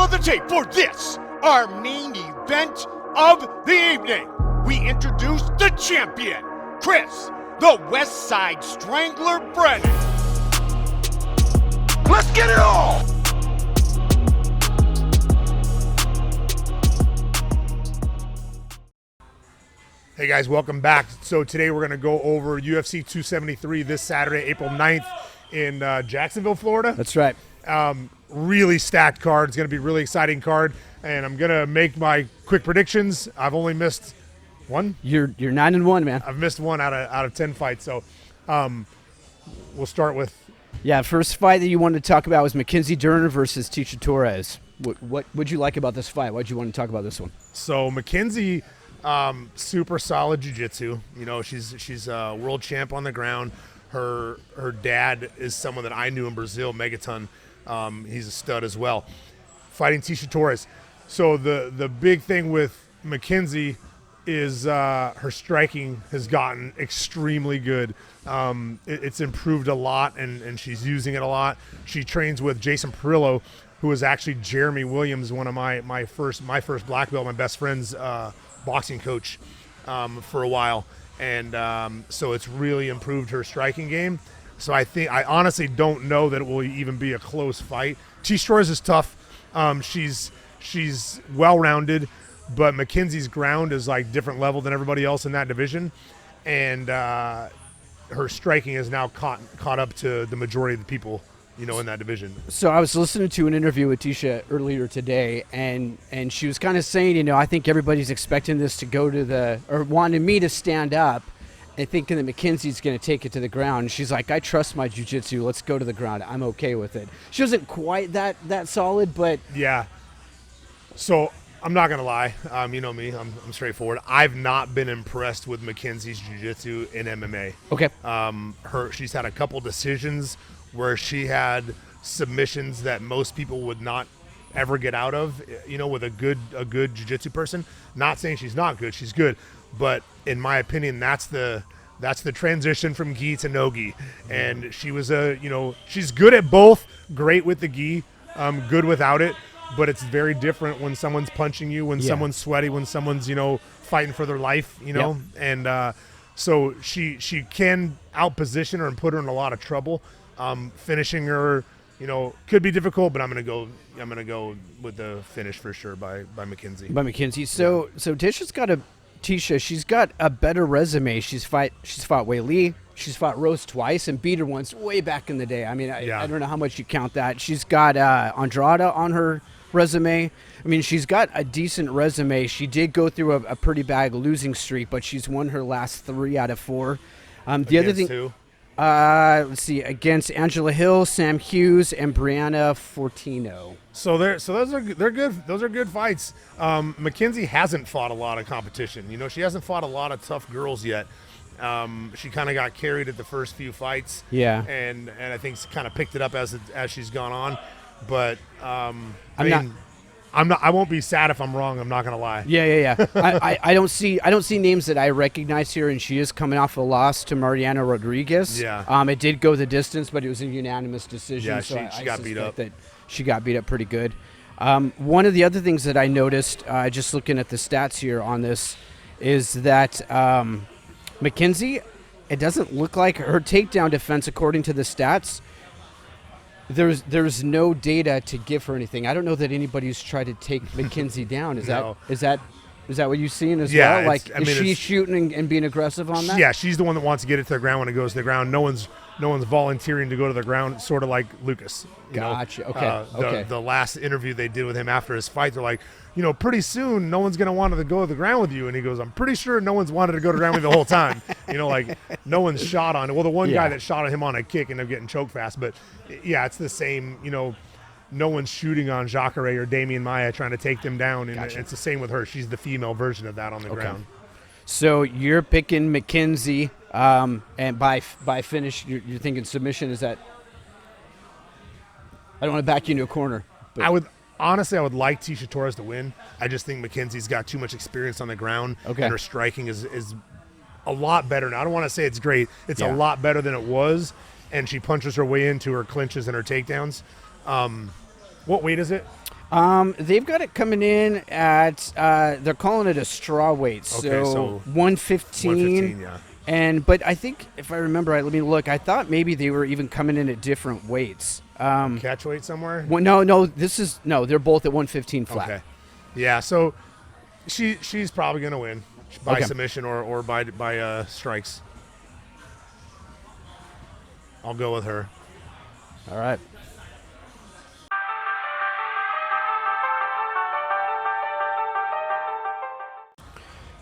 Roll the tape for this, our main event of the evening. We introduce the champion, Chris, the West Side Strangler Brennan. Let's get it on! Hey guys, welcome back. So today we're going to go over UFC 273 this Saturday, April 9th in Jacksonville, Florida. That's right. Really stacked card. It's going to be a really exciting card, and I'm going to make my quick predictions. I've only missed one. You're 9-1, man. I've missed one out of 10 fights. So we'll start with. Yeah, first fight that you wanted to talk about was MACKENZIE DERN versus Tecia Torres. What would you like about this fight? Why did you want to talk about this one? So MACKENZIE, super solid jiu-jitsu. You know, she's a world champ on the ground. Her dad is someone that I knew in Brazil, Megaton. He's a stud as well. Fighting Tecia Torres. So the big thing with MACKENZIE is her striking has gotten extremely good. It's improved a lot, and she's using it a lot. She trains with Jason Perillo, who is actually Jeremy Williams, one of my first black belt, my best friend's boxing coach for a while. And so it's really improved her striking game. So I honestly don't know that it will even be a close fight. Tecia Torres is tough. She's well-rounded, but MACKENZIE's ground is like different level than everybody else in that division. And her striking is now caught up to the majority of the people, you know, in that division. So I was listening to an interview with Tecia earlier today, and she was kind of saying, you know, I think everybody's expecting this to go to or wanting me to stand up and thinking that MACKENZIE's going to take it to the ground. And she's like, I trust my jiu-jitsu. Let's go to the ground. I'm okay with it. She wasn't quite that solid, but... Yeah. So I'm not going to lie. You know me. I'm straightforward. I've not been impressed with MACKENZIE's jiu-jitsu in MMA. Okay. She's had a couple decisions where she had submissions that most people would not ever get out of, you know, with a good jiu-jitsu person. Not saying she's not good, she's good, but in my opinion, that's the transition from gi to no gi. And she was she's good at both, great with the gi, good without it, but it's very different when someone's punching you, when someone's sweaty, when someone's, you know, fighting for their life, you know. Yep. And so she can outposition her and put her in a lot of trouble. Finishing her, you know, could be difficult, but I'm gonna go with the finish for sure by MACKENZIE. By MACKENZIE. So Tecia, she's got a better resume. She's fought Wei Li. She's fought Rose twice and beat her once way back in the day. I mean, I don't know how much you count that. She's got Andrade on her resume. I mean, she's got a decent resume. She did go through a pretty bad losing streak, but she's won her last 3 out of 4. The other thing. Who? Let's see, against Angela Hill, Sam Hughes, and Brianna Fortino. So those are good. Those are good fights. MACKENZIE hasn't fought a lot of competition. You know, she hasn't fought a lot of tough girls yet. She kind of got carried at the first few fights. Yeah. And I think kind of picked it up as she's gone on. But I won't be sad if I'm wrong. I'm not gonna lie. Yeah. I don't see names that I recognize here, and she is coming off a loss to Mariana Rodriguez. Yeah. It did go the distance, but it was a unanimous decision. Yeah, so she got beat up. That she got beat up pretty good. One of the other things that I noticed, just looking at the stats here on this, is that MACKENZIE, it doesn't look like her takedown defense, according to the stats. There's no data to give her anything. I don't know that anybody's tried to take MACKENZIE down. Is that what you've seen as well? Like, is she shooting and being aggressive on that? Yeah, she's the one that wants to get it to the ground when it goes to the ground. No one's volunteering to go to the ground, sort of like Lucas. Gotcha. Okay. The last interview they did with him after his fight, they're like, you know, pretty soon no one's going to want to go to the ground with you. And he goes, I'm pretty sure no one's wanted to go to the ground with you the whole time. You know, like no one's shot on it. Well, the one guy that shot at him on a kick ended up getting choked fast. But, yeah, it's the same, you know, no one's shooting on Jacare or Damian Maia trying to take them down. And it's the same with her. She's the female version of that on the ground. So you're picking MACKENZIE, and by finish, you're thinking submission. Is that? I don't want to back you into a corner. But. I would like Tecia Torres to win. I just think MACKENZIE's got too much experience on the ground, and her striking is a lot better now. I don't want to say it's great. It's a lot better than it was, and she punches her way into her clinches and her takedowns. What weight is it? They've got it coming in at they're calling it a straw weight, so 115. 115, yeah. But I think if I remember right, let me look. I thought maybe they were even coming in at different weights. Catch weight somewhere? Well, no. They're both at 115 flat. Okay. Yeah. So she's probably gonna win by submission or by strikes. I'll go with her. All right.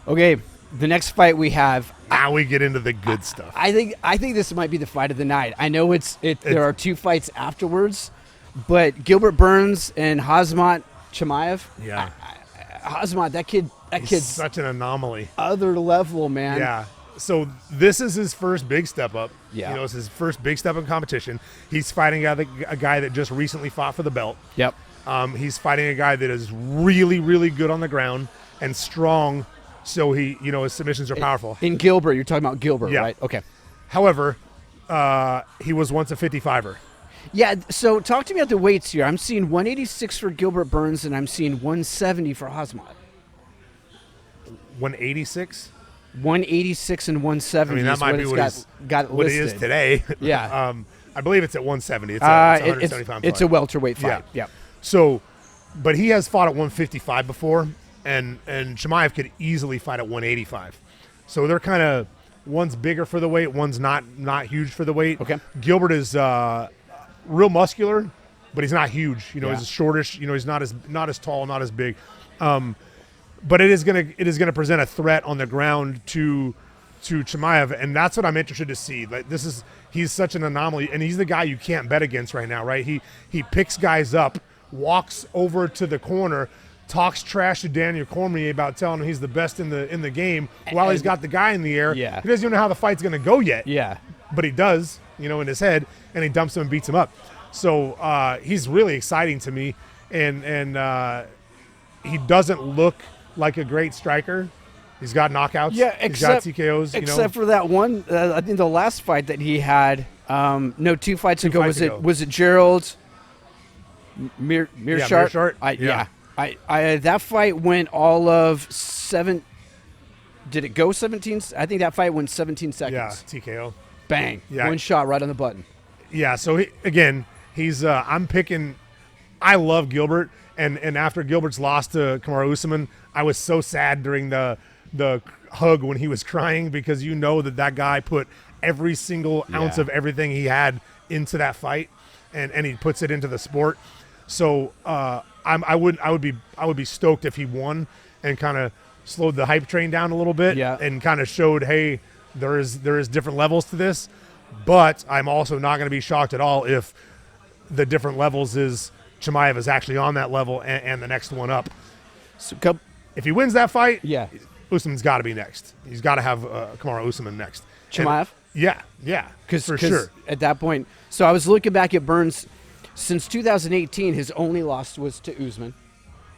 Okay, the next fight we have. Now we get into the good stuff. I think this might be the fight of the night. I know there are two fights afterwards, but Gilbert Burns and Khamzat Chimaev. Yeah. Khamzat, that kid's such an anomaly. Other level, man. Yeah. So this is his first big step up. Yeah. You know, it's his first big step in competition. He's fighting a guy that just recently fought for the belt. Yep. He's fighting a guy that is really, really good on the ground and strong. So his submissions are powerful. In Gilbert, you're talking about Gilbert, Yeah. right? Okay. However, he was once a 55er. Yeah, so talk to me about the weights here. I'm seeing 186 for Gilbert Burns, and I'm seeing 170 for Khamzat. 186? 186 and 170. I mean, that might be what it is today. Yeah. I believe it's at 170. It's 175 pounds. It's a welterweight fight. Yeah. So, but he has fought at 155 before, and Chimaev could easily fight at 185. So they're kind of, one's bigger for the weight, one's not huge for the weight. Okay. Gilbert is real muscular, but he's not huge. He's shortish. He's not as tall, not as big. But it is gonna present a threat on the ground to Chimaev, and that's what I'm interested to see. Like he's such an anomaly, and he's the guy you can't bet against right now, right? He picks guys up, walks over to the corner, talks trash to Daniel Cormier about telling him he's the best in the game while he's got the guy in the air. Yeah. He doesn't even know how the fight's gonna go yet. Yeah. But he does, in his head, and he dumps him and beats him up. So he's really exciting to me, and he doesn't look like a great striker. He's got knockouts. Yeah, he's got TKOs. Except for that one, I think the last fight that he had. 2 fights ago. Was it Gerald Mearshart? Yeah. That fight went all of 7. Did it go 17? I think that fight went 17 seconds. Yeah, TKO. Bang. Yeah. One shot right on the button. Yeah. So he's. I'm picking. I love Gilbert, and after Gilbert's loss to Kamaru Usman, I was so sad during the hug when he was crying, because that guy put every single ounce of everything he had into that fight, and he puts it into the sport. So I would be stoked if he won and kind of slowed the hype train down a little bit, and kind of showed, hey, there is different levels to this. But I'm also not going to be shocked at all if the different levels is Chimaev is actually on that level and the next one up. So if he wins that fight, Usman's got to be next. He's got to have Kamaru Usman next. Chimaev? Yeah, for sure. At that point, so I was looking back at Burns. Since 2018, his only loss was to Usman.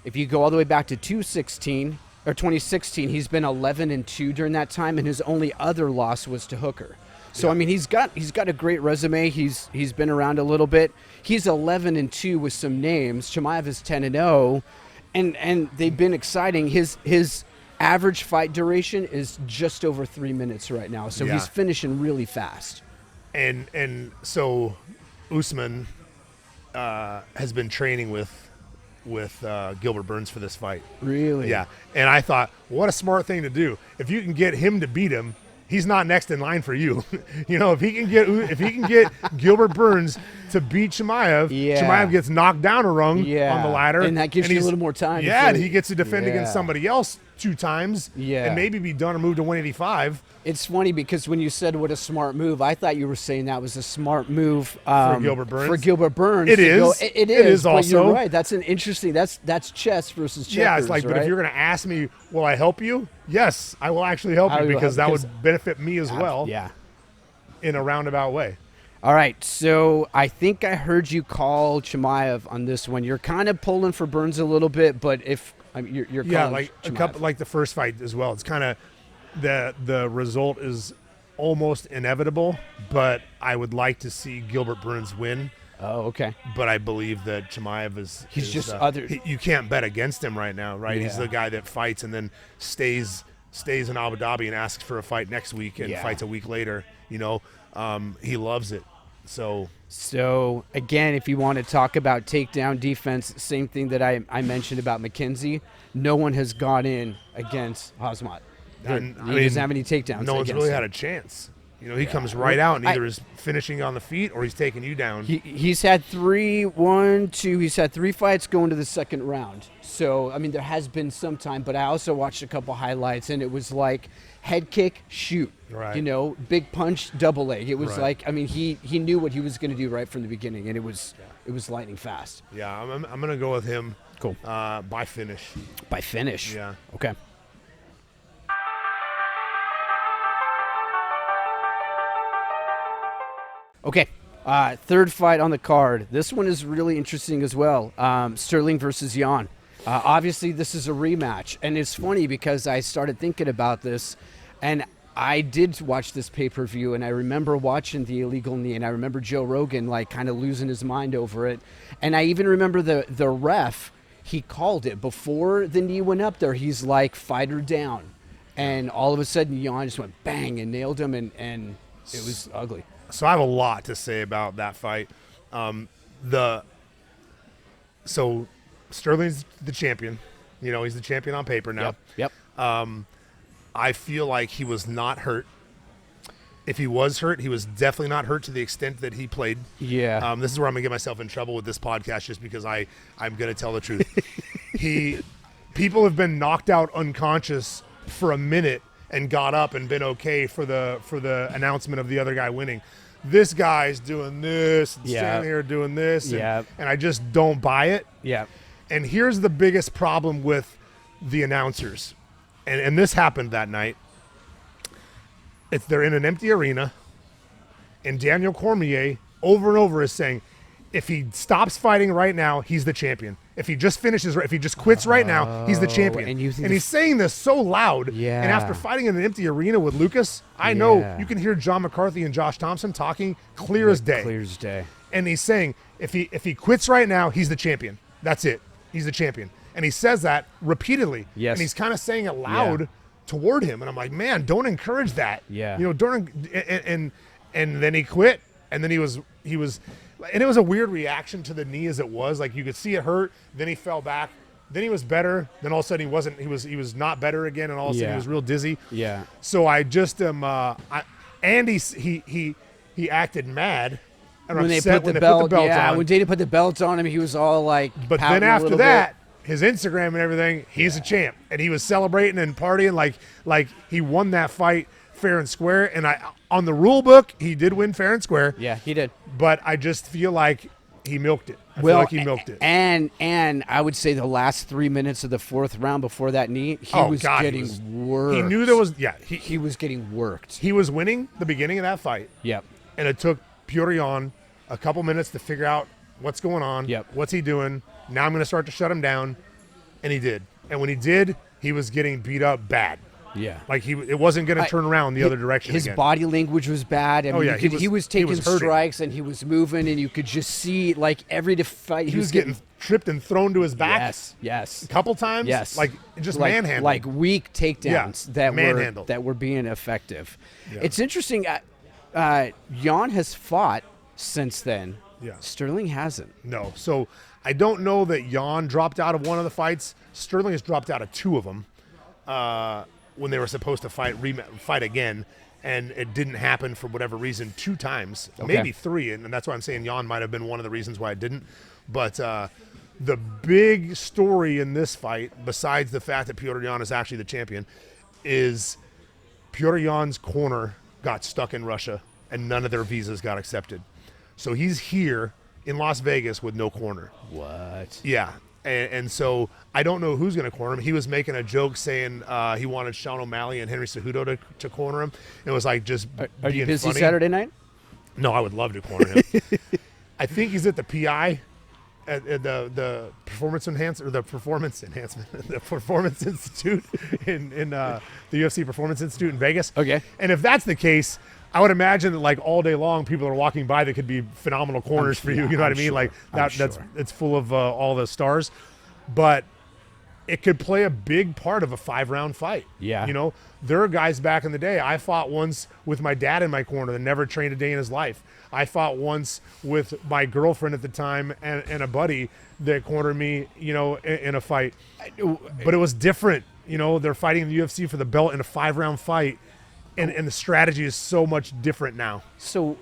If you go all the way back to 2016, he's been 11-2 during that time, and his only other loss was to Hooker. So I mean, he's got a great resume. He's been around a little bit. He's 11-2 with some names. Chimaev is 10-0, and they've been exciting. His average fight duration is just over 3 minutes right now. So he's finishing really fast. And so Usman has been training with Gilbert Burns for this fight. Really? Yeah. And I thought, what a smart thing to do. If you can get him to beat him, he's not next in line for you. If he can get Gilbert Burns to beat Chimaev, Chimaev gets knocked down a rung on the ladder, and that gives you a little more time. Yeah, and he gets to defend against somebody else 2 times, and maybe be done or moved to 185. It's funny because when you said what a smart move, I thought you were saying that was a smart move for Gilbert Burns. For Gilbert Burns, it is. It is also. But you're right. That's an interesting. That's chess versus checkers. Yeah, it's like, right? But if you're going to ask me, will I help you? Yes, I will actually help you, because that would benefit me as well. Yeah. In a roundabout way. All right, so I think I heard you call Chimaev on this one. You're kind of pulling for Burns a little bit, but you're calling like Chimaev. a couple, like the first fight as well. It's kind of the result is almost inevitable, but I would like to see Gilbert Burns win, Oh, okay. But I believe that Chimaev is just other. You can't bet against him right now, right? He's Yeah. the guy that fights and then stays in Abu Dhabi and asks for a fight next week and Yeah. fights a week later. You know, he loves it. So again, if you want to talk about takedown defense, same thing that I mentioned about McKenzie. No one has gone in against Hazmat. He doesn't have any takedowns. No one's really him. had a chance. You know, he comes right out and either is finishing on the feet or he's taking you down. He's had he's had 3 fights going to the second round. So, I mean, there has been some time, but I also watched a couple highlights, and it was like head kick, shoot. Right. You know, big punch, double leg. It was Right. like, I mean, he knew what he was going to do right from the beginning, and it was lightning fast. Yeah, I'm going to go with him. Cool. By finish. By finish? Yeah. Okay. Okay, third fight on the card. This one is really interesting as well. Sterling versus Jan. Obviously, this is a rematch, and it's funny because I started thinking about this, and I did watch this pay-per-view, and I remember watching the illegal knee, and I remember Joe Rogan like kind of losing his mind over it, and I even remember the ref. He called it before the knee went up there. He's like, fighter down, and all of a sudden Jan just went bang and nailed him, and it was ugly. So I have a lot to say about that fight. So Sterling's the champion. You know, he's the champion on paper now. Yep. I feel like he was not hurt. If he was hurt, he was definitely not hurt to the extent that he played. Yeah. This is where I'm going to get myself in trouble with this podcast just because I'm going to tell the truth. People have been knocked out unconscious for a minute and got up and been okay for the announcement of the other guy winning. This guy's doing this, and standing here doing this, and I just don't buy it. Yeah. And here's the biggest problem with the announcers, and this happened that night. They're in an empty arena, and Daniel Cormier over and over is saying, if he stops fighting right now, he's the champion. If he just quits right now, he's the champion. And he's saying this so loud. Yeah. And after fighting in an empty arena with Lucas, I know you can hear John McCarthy and Josh Thompson talking clear as day. Clear as day. And he's saying, if he quits right now, he's the champion. That's it. He's the champion. And he says that repeatedly. Yes. And he's kind of saying it loud toward him. And I'm like, man, don't encourage that. Yeah. You know, and then he quit. And then he was, and it was a weird reaction to the knee as it was. Like you could see it hurt. Then he fell back. Then he was better. Then all of a sudden he was not better again. And all of a sudden he was real dizzy. Yeah. So I just am, and he acted mad. And When they upset put the belt on. on. When Dana put the belt on him, he was all like, But then pouting a after little that, his Instagram and everything, he's a champ. And he was celebrating and partying like he won that fight fair and square. And on the rule book, he did win fair and square. Yeah, he did. But I just feel like he milked it. I feel like he milked it. And I would say the last 3 minutes of the fourth round before that knee, he was getting worked. He knew there was, he was getting worked. He was winning the beginning of that fight. Yep. And it took Pyotr a couple minutes to figure out what's going on. Yep. What's he doing? Now I'm going to start to shut him down. And he did. And when he did, he was getting beat up bad. Yeah. Like it wasn't going to turn around the other direction His again. body language was bad. I mean, he was taking hurting. strikes and he was moving, and you could just see like every fight He was getting tripped and thrown to his back. Yes. A couple times. Yes. Like just manhandled. Like weak takedowns that were being effective. Yeah. It's interesting. Jan has fought since then. Yeah. Sterling hasn't. No. So I don't know that Jan dropped out of one of the fights. Sterling has dropped out of 2 of them when they were supposed to fight again. And it didn't happen for whatever reason 2 times, maybe 3. And that's why I'm saying Jan might have been one of the reasons why it didn't. But the big story in this fight, besides the fact that Pyotr Jan is actually the champion, is Pyotr Jan's corner got stuck in Russia and none of their visas got accepted. So he's here in Las Vegas with no corner. What? Yeah. And so I don't know who's going to corner him. He was making a joke saying he wanted Sean O'Malley and Henry Cejudo to corner him. It was like just Are you being busy funny. Saturday night? No, I would love to corner him. I think he's at the PI, at the Performance Enhancement, or the Performance Enhancement, the Performance Institute in the UFC Performance Institute in Vegas. Okay. And if that's the case, I would imagine that like all day long, people are walking by that could be phenomenal corners for you. Yeah, You know what I'm I mean? sure. Like I'm that's sure. it's full of all the stars, but it could play a big part of a 5-round fight. Yeah. You know, there are guys back in the day. I fought once with my dad in my corner that never trained a day in his life. I fought once with my girlfriend at the time and a buddy that cornered me, you know, in a fight. But it was different. You know, they're fighting in the UFC for the belt in a 5-round fight. And the strategy is so much different now. So,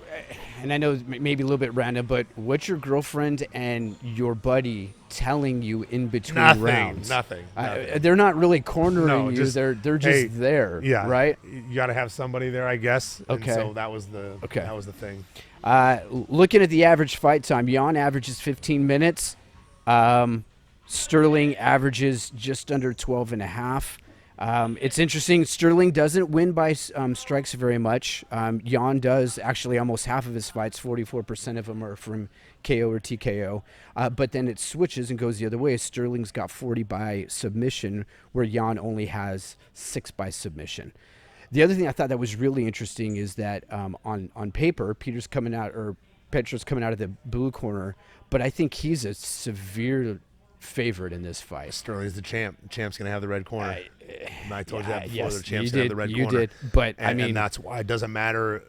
and I know it's maybe a little bit random, but what's your girlfriend and your buddy telling you in between rounds? Nothing. They're not really cornering No, you. just, They're just hey, there. Yeah. Right. You got to have somebody there, I guess. Okay. And so that was the thing. Looking at the average fight time, Jan averages 15 minutes. Sterling averages just under 12 and a half. It's interesting. Sterling doesn't win by strikes very much. Jan does. Actually, almost half of his fights, 44% of them are from KO or TKO. But then it switches and goes the other way. Sterling's got 40 by submission, where Jan only has 6 by submission. The other thing I thought that was really interesting is that on paper, Petra's coming out of the blue corner, but I think he's a severe favorite in this fight. Sterling's the champ. The champ's going to have the red corner. I told you that before. Yes, the champ's you going to have did. the red You corner. did. But And, I mean, and that's why it doesn't matter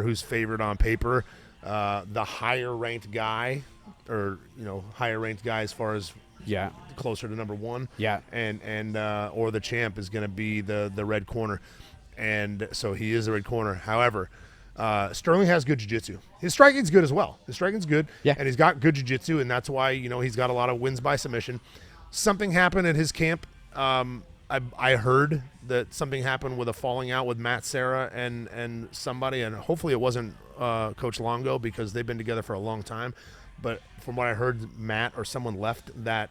who's favored on paper. The higher ranked guy, or higher ranked guy as far as yeah, closer to number one. Yeah. And or the champ is going to be the red corner, and so he is the red corner. However, Sterling has good jiu-jitsu. His striking's good as well. His striking's good, Yeah. and he's got good jiu-jitsu, and that's why he's got a lot of wins by submission. Something happened at his camp. I heard that something happened with a falling out with Matt Serra and somebody, and hopefully it wasn't Coach Longo, because they've been together for a long time. But from what I heard, Matt or someone left that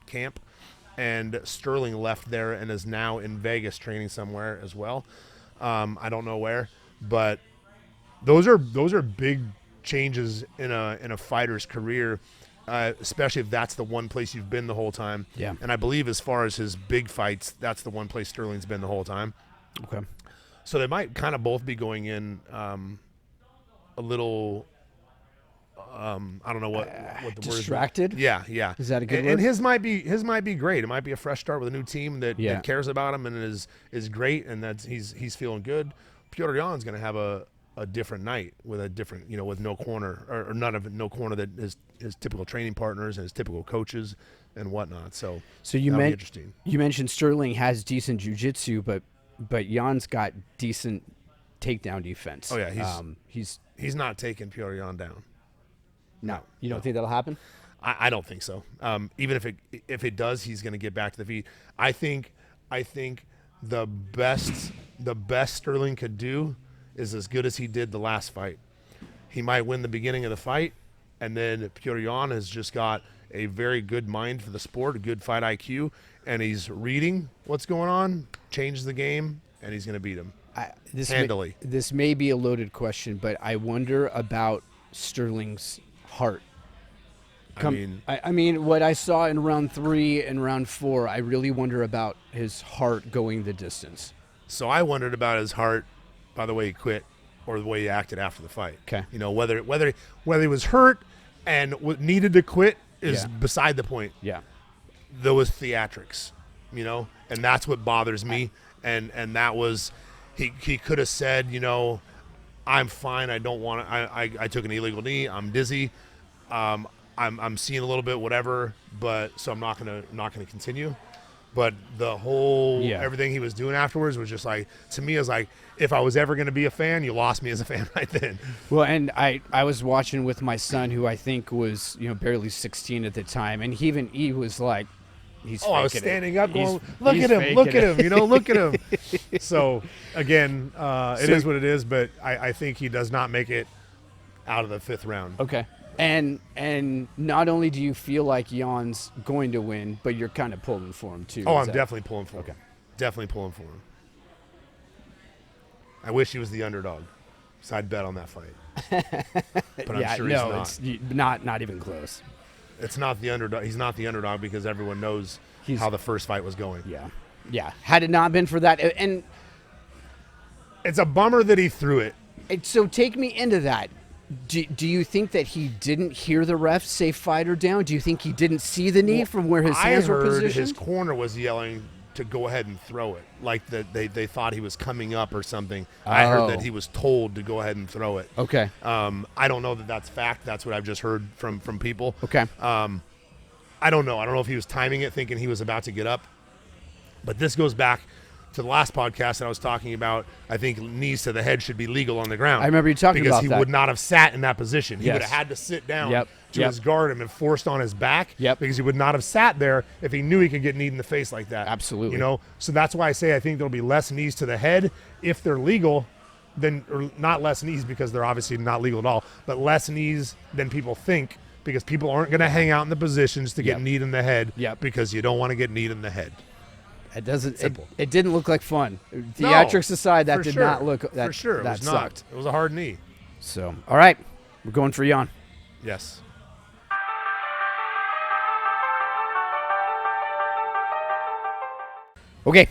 camp, and Sterling left there and is now in Vegas training somewhere as well. I don't know where, but those are big changes in a fighter's career, especially if that's the one place you've been the whole time. Yeah. And I believe as far as his big fights, that's the one place Sterling's been the whole time. okay. So they might kind of both be going in a little. I don't know what the Distracted? word is. Yeah. Is that a good and word? his might be great. It might be a fresh start with a new team that cares about him and is great, and that's he's feeling good. Petr Yan's going to have a different night with a different, with no corner or no corner that is his typical training partners and his typical coaches and whatnot. So you that'll be interesting. You mentioned Sterling has decent jiu-jitsu, but Jan's got decent takedown defense. Oh yeah, he's not taking Petr Yan down. No, you don't think that'll happen? I don't think so. Even if it does, he's going to get back to the feet. I think the best Sterling could do is as good as he did the last fight. He might win the beginning of the fight, and then Petr Yan has just got a very good mind for the sport, a good fight IQ, and he's reading what's going on, changes the game, and he's going to beat him handily. This may be a loaded question, but I wonder about Sterling's heart. I mean, what I saw in round 3 and round 4, I really wonder about his heart going the distance. So I wondered about his heart by the way he quit or the way he acted after the fight. Okay. Whether he was hurt and needed to quit is beside the point. Yeah. There was theatrics, and that's what bothers me. And that was, he could have said, I'm fine. I don't want to. I took an illegal knee. I'm dizzy. I'm seeing a little bit, whatever. But so I'm not gonna continue. But the whole everything he was doing afterwards was just like, to me, it was like, if I was ever gonna be a fan, you lost me as a fan right then. Well, and I was watching with my son, who I think was barely 16 at the time, and he was like, he's. I was standing up, going, look he's at him, look at him, look at him. So again, it is what it is. But I think he does not make it out of the 5th round. Okay. And not only do you feel like Jan's going to win, but you're kind of pulling for him too. Oh, I'm definitely pulling for him. Okay. Definitely pulling for him. I wish he was the underdog, so I'd bet on that fight. But I'm sure he's not. It's not even close. It's not the underdog. He's not the underdog because everyone knows how the first fight was going. Yeah. Had it not been for that, and it's a bummer that he threw it. So take me into that. Do you think that he didn't hear the ref say fighter down? Do you think he didn't see the knee from where his hands were positioned? His corner was yelling to go ahead and throw it, like that they thought he was coming up or something. I heard that he was told to go ahead and throw it. Okay. I don't know that that's fact. That's what I've just heard from people. Okay. I don't know. I don't know if he was timing it, thinking he was about to get up. But this goes back to the last podcast that I was talking about. I think knees to the head should be legal on the ground. I remember you talking about that. Because he would not have sat in that position. He would have had to sit down to his guard him and forced on his back. Because he would not have sat there if he knew he could get kneed in the face like that. Absolutely. You know, so that's why I say I think there'll be less knees to the head if they're legal. Or not less knees because they're obviously not legal at all, but less knees than people think, because people aren't going to hang out in the positions to get kneed in the head because you don't want to get kneed in the head. It doesn't. It didn't look like fun. Theatrics aside, that did not look. That, for sure, it that was sucked. not. It was a hard knee. So, all right, we're going for Jan. Yes. Okay.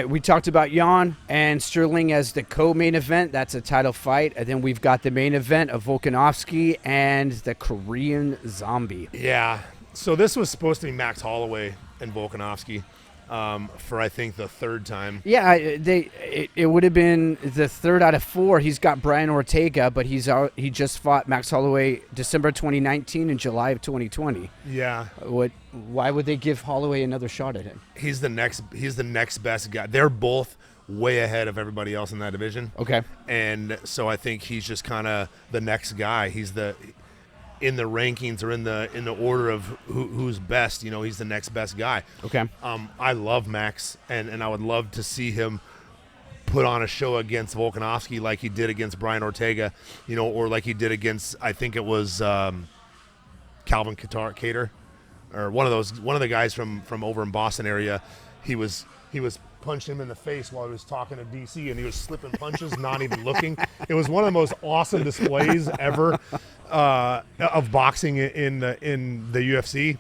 We talked about Jan and Sterling as the co-main event. That's a title fight. And then we've got the main event of Volkanovski and the Korean Zombie. Yeah. So this was supposed to be Max Holloway and Volkanovski for, I think, the third time. Yeah, it would have been the third out of four. He's got Brian Ortega, but he just fought Max Holloway December 2019 and July of 2020. Yeah. Why would they give Holloway another shot at him? He's the next best guy. They're both way ahead of everybody else in that division. Okay. And so I think he's just kind of the next guy. He's in the rankings or in the order of who's best. You know, he's the next best guy. Okay. I love Max, and I would love to see him put on a show against Volkanovski like he did against Brian Ortega, you know, or like he did against, I think it was Calvin Kattar, or one of the guys from over in Boston area. He was punched him in the face while he was talking to DC, and he was slipping punches, not even looking. It was one of the most awesome displays ever of boxing in the UFC.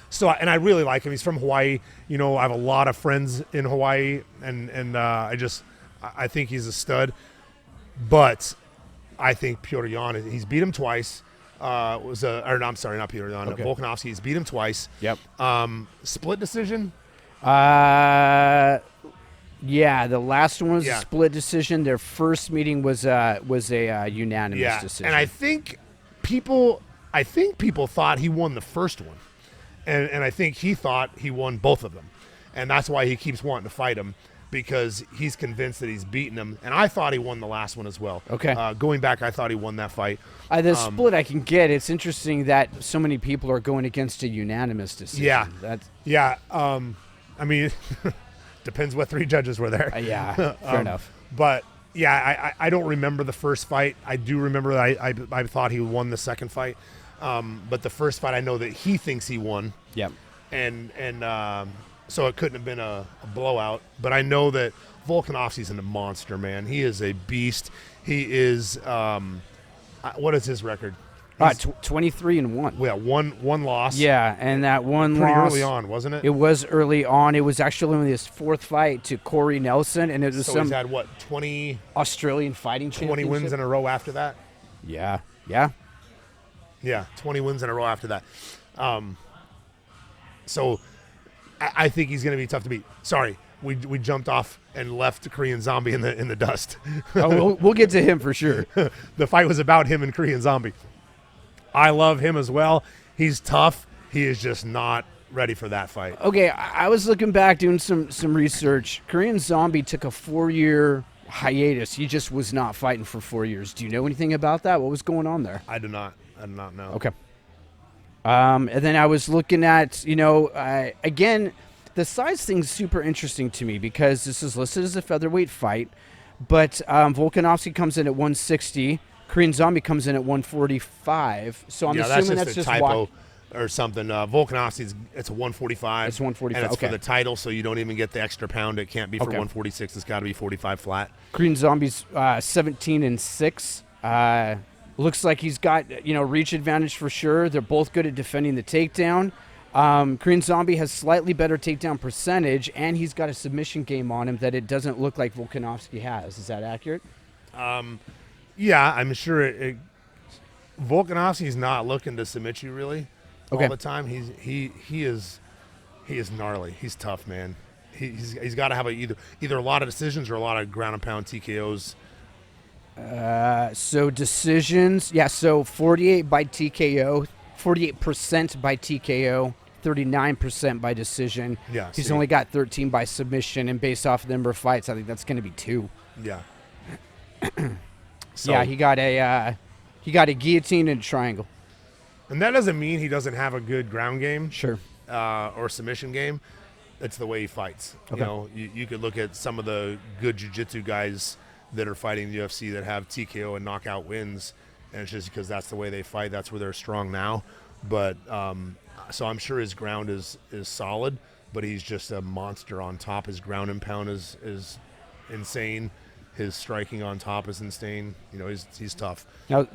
So, and I really like him. He's from Hawaii. You know, I have a lot of friends in Hawaii, and I think he's a stud. But I think Petr Yan, he's beat him twice. I'm sorry, not Petr Yan. Okay. Volkanovski, he's beat him twice. Yep. Split decision. Yeah, the last one was a split decision. Their first meeting was a unanimous decision. And I think people thought he won the first one, and I think he thought he won both of them, and that's why he keeps wanting to fight him, because he's convinced that he's beaten him. And I thought he won the last one as well. Okay. Going back, I thought he won that fight. The split I can get. It's interesting that so many people are going against a unanimous decision. Yeah. I mean, depends what three judges were there. Fair enough. But, yeah, I don't remember the first fight. I do remember that I thought he won the second fight. But the first fight, I know that he thinks he won. Yep. And so it couldn't have been a blowout. But I know that Volkanovski's a monster, man. He is a beast. He is what is his record? 23-1. Yeah, one loss. Yeah, and that one pretty loss early on, wasn't it? It was early on. It was actually only his fourth fight to Corey Nelson, and it was he's had 20 Australian fighting championship. 20 wins in a row after that. Yeah, 20 wins in a row after that. So I think he's going to be tough to beat. Sorry, we jumped off and left the Korean Zombie in the dust. We'll get to him for sure. The fight was about him and Korean Zombie. I love him as well. He's tough. He is just not ready for that fight. Okay, I was looking back doing some research. Korean Zombie took a 4-year hiatus. He just was not fighting for 4 years. Do you know anything about that? What was going on there? I do not know. Okay. And then I was looking at, again, the size thing's super interesting to me because this is listed as a featherweight fight, but Volkanovski comes in at 160. Korean Zombie comes in at 145. So I'm assuming that's just a typo or something. Volkanovski's it's a 145. It's 145. And it's for the title, so you don't even get the extra pound. It can't be for 146. It's got to be 45 flat. Korean Zombie's 17-6. Looks like he's got reach advantage for sure. They're both good at defending the takedown. Korean Zombie has slightly better takedown percentage, and he's got a submission game on him that it doesn't look like Volkanovski has. Is that accurate? Yeah, I'm sure Volkanovski's not looking to submit you really all the time. He is gnarly. He's tough, man. He's got to have either a lot of decisions or a lot of ground and pound TKOs. So decisions, so 48 by TKO, 48% by TKO, 39% by decision. Yeah, he's only got 13 by submission, and based off the number of fights, I think that's going to be 2. Yeah. So, yeah, he got a guillotine and a triangle. And that doesn't mean he doesn't have a good ground game. Sure. Or submission game. That's the way he fights. Okay. You know, you could look at some of the good jiu-jitsu guys that are fighting the UFC that have TKO and knockout wins, and it's just because that's the way they fight. That's where they're strong now. But so I'm sure his ground is solid, but he's just a monster on top. His ground and pound is insane. His striking on top is insane. You know, he's tough. Now,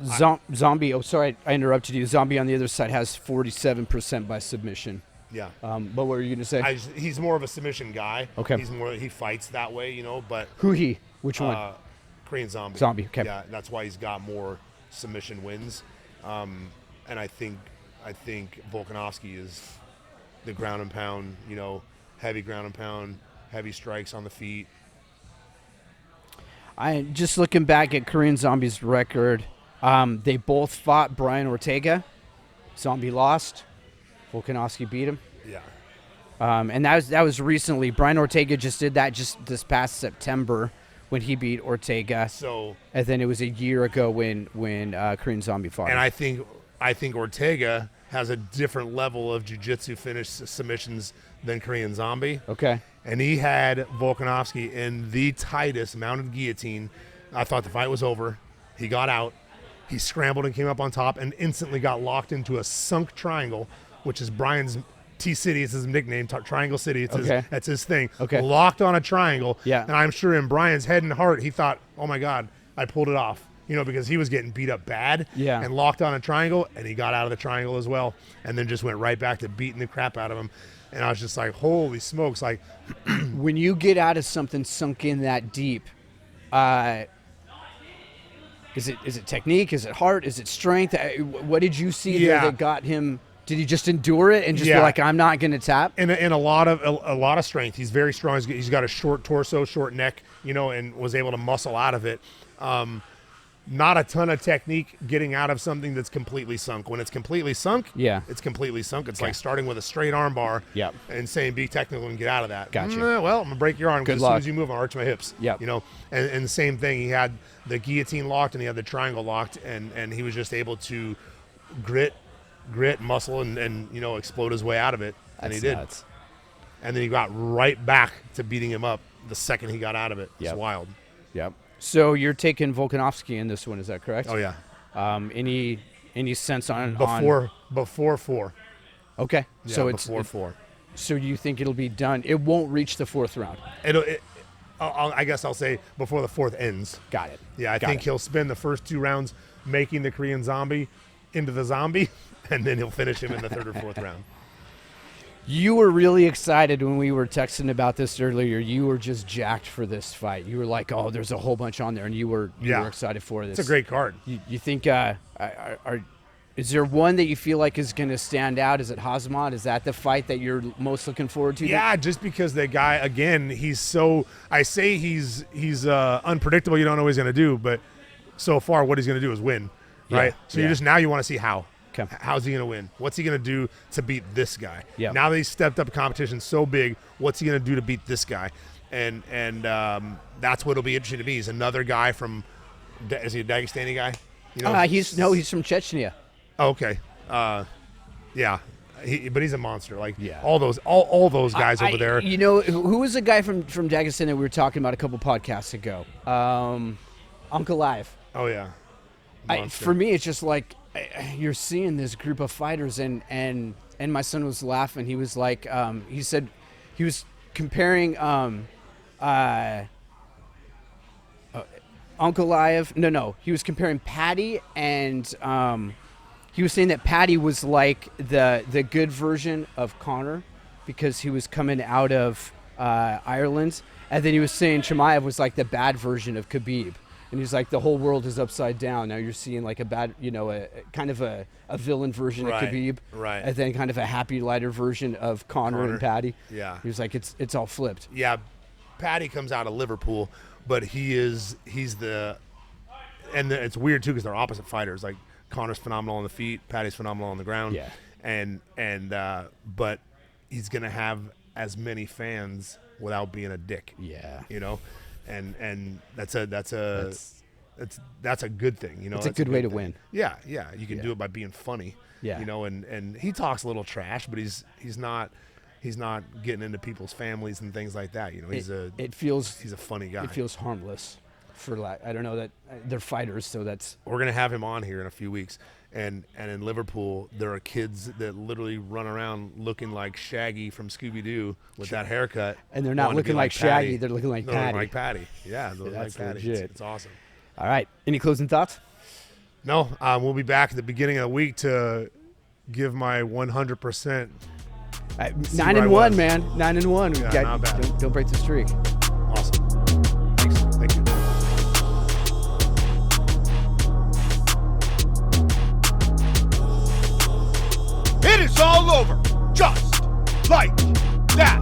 Zombie. Oh, sorry, I interrupted you. Zombie on the other side has 47% by submission. Yeah. But what were you going to say? He's more of a submission guy. Okay. He fights that way, you know. But Which one? Korean Zombie. Zombie. Okay. Yeah, that's why he's got more submission wins. And I think Volkanovski is the ground and pound. You know, heavy ground and pound, heavy strikes on the feet. I just looking back at Korean Zombie's record. They both fought Brian Ortega. Zombie lost. Volkanovski beat him. Yeah. And that was recently. Brian Ortega just did that just this past September when he beat Ortega. So. And then it was a year ago when Korean Zombie fought. And I think Ortega has a different level of jiu-jitsu finish submissions than Korean Zombie. Okay. And he had Volkanovski in the tightest mounted guillotine. I thought the fight was over. He got out. He scrambled and came up on top and instantly got locked into a sunk triangle, which is Brian's T-City. It's his nickname, Triangle City. That's his thing. Okay. Locked on a triangle. Yeah. And I'm sure in Brian's head and heart, he thought, oh, my God, I pulled it off. You know, because he was getting beat up bad. Yeah. And locked on a triangle, and he got out of the triangle as well, and then just went right back to beating the crap out of him. And I was just like, holy smokes. Like, when you get out of something sunk in that deep, is it technique? Is it heart? Is it strength? What did you see there that got him? Did he just endure it and just be like, I'm not going to tap? And a lot of strength. He's very strong. He's got a short torso, short neck, you know, and was able to muscle out of it. Not a ton of technique getting out of something that's completely sunk. When it's completely sunk, it's completely sunk. It's like starting with a straight arm bar and saying be technical and get out of that. Gotcha. Well, I'm going to break your arm because as soon as you move, I'll arch my hips. Yep. You know, and the same thing. He had the guillotine locked and he had the triangle locked, and he was just able to grit, muscle, and you know, explode his way out of it. And he did. Nuts. And then he got right back to beating him up the second he got out of it. It's wild. Yep. So you're taking Volkanovski in this one, is that correct? Oh yeah. Any sense on before 4? Okay. Yeah, so before 4. So you think it'll be done? It won't reach the 4th round. I guess I'll say before the 4th ends. Got it. Yeah, I think he'll spend the first 2 rounds making the Korean Zombie into the zombie, and then he'll finish him in the 3rd or 4th round. You were really excited when we were texting about this earlier. You were just jacked for this fight. You were like, "Oh, there's a whole bunch on there," and you were excited for this. It's a great card. You think? Is there one that you feel like is going to stand out? Is it Hazmat? Is that the fight that you're most looking forward to? Yeah, just because the guy, again, he's so. I say he's unpredictable. You don't know what he's going to do, but so far, what he's going to do is win, right? So you want to see how. Okay. How's he going to win? What's he going to do to beat this guy? Yeah. Now that he's stepped up competition so big, what's he going to do to beat this guy? And that's what it'll be interesting to me. He's another guy from. Is he a Dagestani guy? You know, he's from Chechnya. Oh, okay. Yeah. But he's a monster. Like all those guys over there. You know, who was the guy from Dagestan that we were talking about a couple podcasts ago? Uncle Live. Oh yeah. For me, it's just like you're seeing this group of fighters, and my son was laughing. He was like, he said he was comparing Uncle Live. No, he was comparing Paddy and he was saying that Paddy was like the good version of Conor because he was coming out of Ireland, and then he was saying Chimaev was like the bad version of Khabib. And he's like, the whole world is upside down. Now you're seeing like a bad, a kind of a villain version Right, of Khabib. right. And then kind of a happy, lighter version of Conor and Paddy. Yeah. He was like, it's all flipped. Yeah, Paddy comes out of Liverpool, but it's weird too because they're opposite fighters. Like Conor's phenomenal on the feet, Paddy's phenomenal on the ground. Yeah. But he's gonna have as many fans without being a dick. Yeah. And that's a good thing. It's a good way to win. Yeah. You can do it by being funny. Yeah. And he talks a little trash, but he's not getting into people's families and things like that. He's a funny guy. It feels harmless. I don't know that they're fighters, so that's. We're gonna have him on here in a few weeks, and in Liverpool there are kids that literally run around looking like Shaggy from Scooby-Doo with that haircut, and they're not looking like Shaggy; they're looking like Paddy. Like Paddy, yeah, they're that's like Paddy. legit. It's awesome. All right, any closing thoughts? No, we'll be back at the beginning of the week to give my 100%. 9-1, man. 9-1. Yeah, not bad. Don't break the streak. Awesome. Thanks. Thank you. It is all over, just like that.